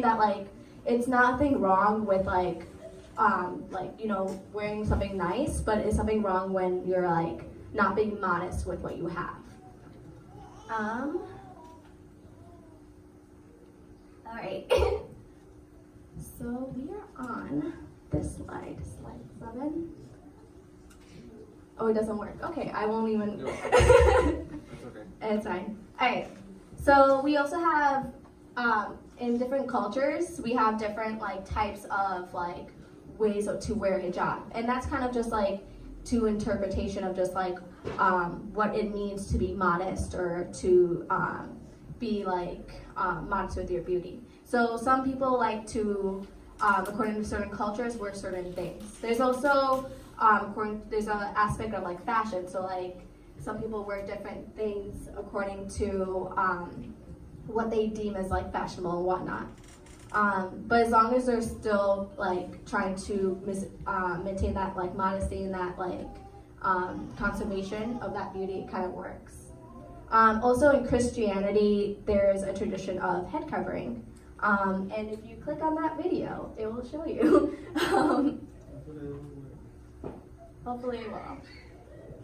that like it's nothing wrong with like wearing something nice, but it's something wrong when you're like not being modest with what you have. All right. So we are on this slide 7. Oh, it doesn't work. Okay, I won't even. No. It's okay. It's fine. All right. So we also have in different cultures, we have different like types of like ways to wear hijab, and that's kind of just like to interpretation of just like what it means to be modest or to be like modest with your beauty. So some people like to, according to certain cultures, wear certain things. There's also there's an aspect of like fashion. So like some people wear different things according to what they deem as like fashionable and whatnot. But as long as they're still like trying to maintain that like modesty and that like conservation of that beauty, it kind of works. Also in Christianity, there's a tradition of head covering. And if you click on that video, it will show you. Hopefully it will.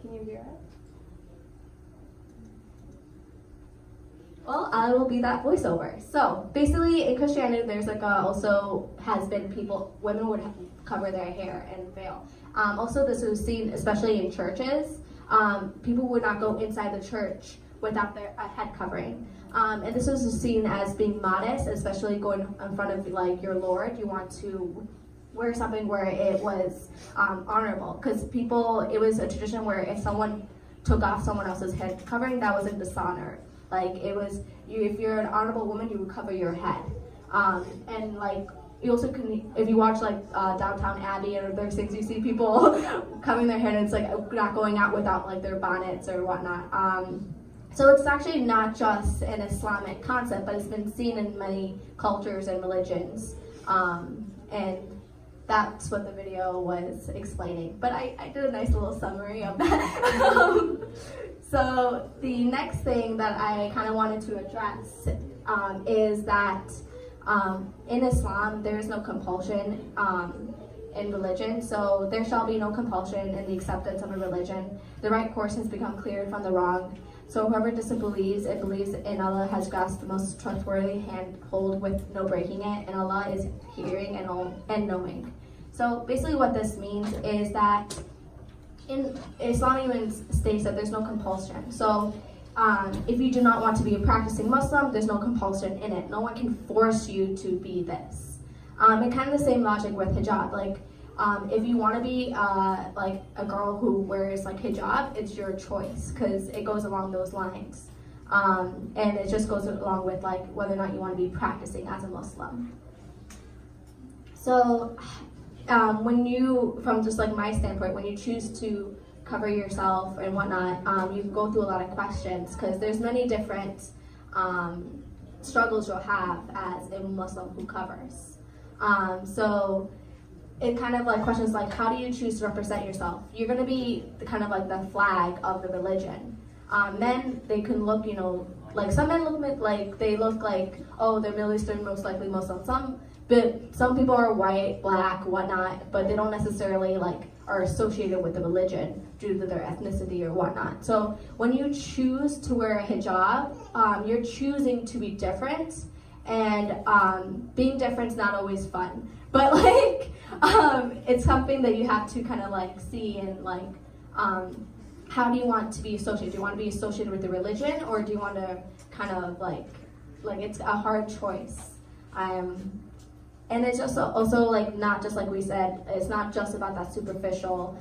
Can you hear it? Well, I will be that voiceover. So basically, in Christianity, there's like also has been women would cover their hair and veil. Also, this was seen especially in churches. People would not go inside the church without their head covering. And this was seen as being modest, especially going in front of like your Lord. You want to wear something where it was honorable, because it was a tradition where if someone took off someone else's head covering, that was a dishonor. Like it was, if you're an honorable woman, you would cover your head. And like you also can, if you watch like Downtown Abbey or there's things, you see people covering their head and it's like not going out without like their bonnets or whatnot. So it's actually not just an Islamic concept, but it's been seen in many cultures and religions. And that's what the video was explaining. But I did a nice little summary of that. So the next thing that I kind of wanted to address is that in Islam, there is no compulsion in religion. So there shall be no compulsion in the acceptance of a religion. The right course has become cleared from the wrong. So whoever disbelieves and believes in Allah has grasped the most trustworthy handhold with no breaking it, and Allah is hearing and knowing. So basically what this means is that in Islam even states that there's no compulsion. So if you do not want to be a practicing Muslim, there's no compulsion in it. No one can force you to be this. And kind of the same logic with hijab. Like if you want to be like a girl who wears like hijab, it's your choice because it goes along those lines. And it just goes along with like whether or not you want to be practicing as a Muslim. So from just like my standpoint, when you choose to cover yourself and whatnot, you go through a lot of questions because there's many different struggles you'll have as a Muslim who covers. So it kind of like questions like, how do you choose to represent yourself? You're going to be kind of like the flag of the religion. Men, they can look, like some men look like they look like, oh, they're Middle Eastern, most likely Muslim. Some people are white, black, whatnot, but they don't necessarily like are associated with the religion due to their ethnicity or whatnot. So when you choose to wear a hijab, you're choosing to be different, and being different is not always fun. But like, it's something that you have to kind of like see and like, how do you want to be associated? Do you want to be associated with the religion, or do you want to kind of like it's a hard choice. And it's just also like not just like we said, it's not just about that superficial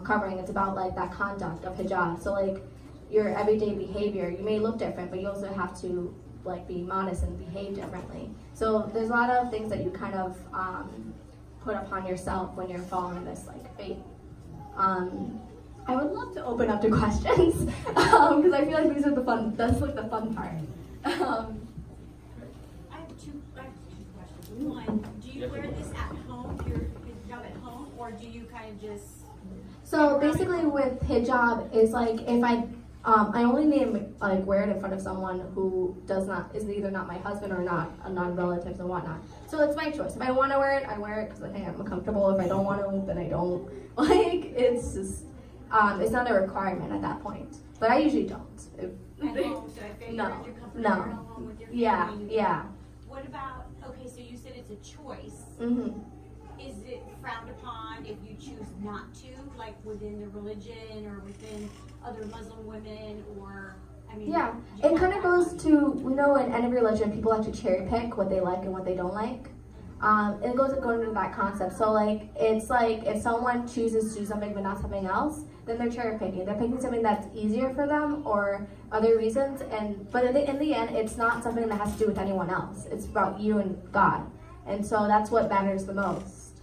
covering. It's about like that conduct of hijab. So like your everyday behavior, you may look different, but you also have to like be modest and behave differently. So there's a lot of things that you kind of put upon yourself when you're following this like faith. I would love to open up to questions because I feel like these are that's like the fun part. I have two questions. One, do you wear this at home, your hijab at home, or do you kind of just... So basically with hijab is like if I I only name like wear it in front of someone who is either not my husband or not a non-relatives and whatnot. So it's my choice. If I want to wear it, I wear it because hey, I'm comfortable. If I don't want to, then I don't. Like it's just it's not a requirement at that point. But I usually don't. At home, so I figure No, if you're comfortable no. at home with your Yeah, family. yeah. What about, okay, so you said it's a choice. Mhm. Is it frowned upon if you choose not to, like within the religion or within other Muslim women, or, I mean? Yeah, do you it have kind of that goes one? to, in any religion, people like to cherry pick what they like and what they don't like. It goes according to that concept. So, like, it's like if someone chooses to do something but not something else, then they're cherry picking. They're picking something that's easier for them or other reasons. But in the end, it's not something that has to do with anyone else. It's about you and God. And so that's what matters the most.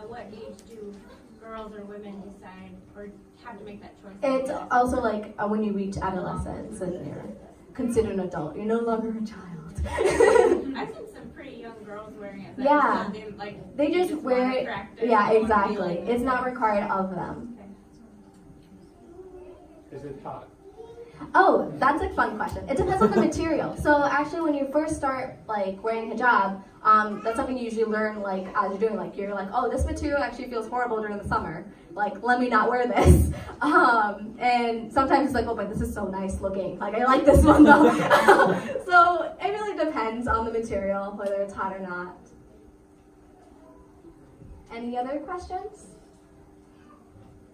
What age do girls or women decide or have to make that choice? It's also like when you reach adolescence and you're considered an adult. You're no longer a child. I've seen some pretty young girls wearing it. Yeah. So they, like, They just wear want it. attractive, Yeah, they wanna be exactly. like- It's not required of them. Is it hot? Oh, that's a fun question. It depends on the material. So actually, when you first start like wearing hijab, that's something you usually learn like as you're doing. Like you're like, oh, this material actually feels horrible during the summer. Like, let me not wear this. And sometimes it's like, oh, but this is so nice looking. Like I like this one though. So it really depends on the material, whether it's hot or not. Any other questions?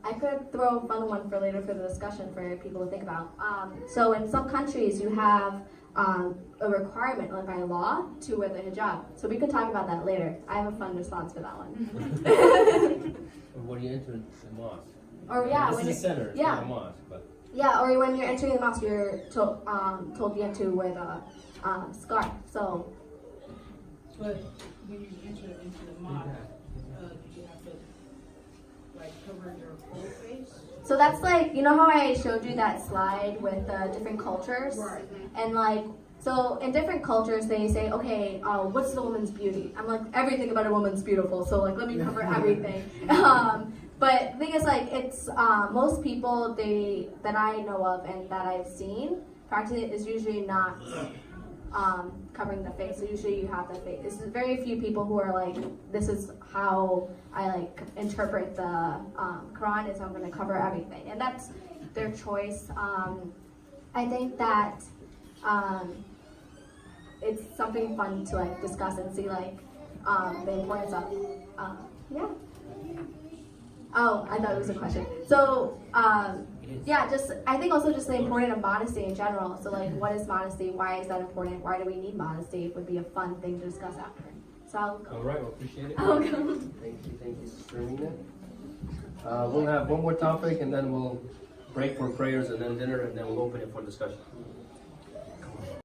I could throw a fun one for later for the discussion for people to think about. So in some countries, you have a requirement like by law to wear the hijab. So we could talk about that later. I have a fun response for that one. When you enter the mosque. Or yeah, This when is a you're, center, it's yeah. not a mosque, but yeah, or when you're entering the mosque, you're told you have to wear the scarf. So But when you enter into the mosque, do you have to like cover your whole face? So that's like, you know how I showed you that slide with the different cultures? Right. And like, so in different cultures, they say, okay, what's the woman's beauty? I'm like, everything about a woman's beautiful, so like, let me cover everything. But the thing is, like, it's most people that I know of and that I've seen, practically is usually not covering the face. So usually you have the face. There's very few people who are like, this is how I like interpret the Quran is I'm going to cover everything, and that's their choice. I think that it's something fun to like discuss and see like the importance of. Yeah. Oh, I thought it was a question. So, yeah, just I think also just the importance of modesty in general. So, like, what is modesty? Why is that important? Why do we need modesty? Would be a fun thing to discuss after. So I'll go. all right, well, appreciate it. I'll go. Thank you, Sister Amina. We'll have one more topic and then we'll break for prayers and then dinner and then we'll open it for discussion.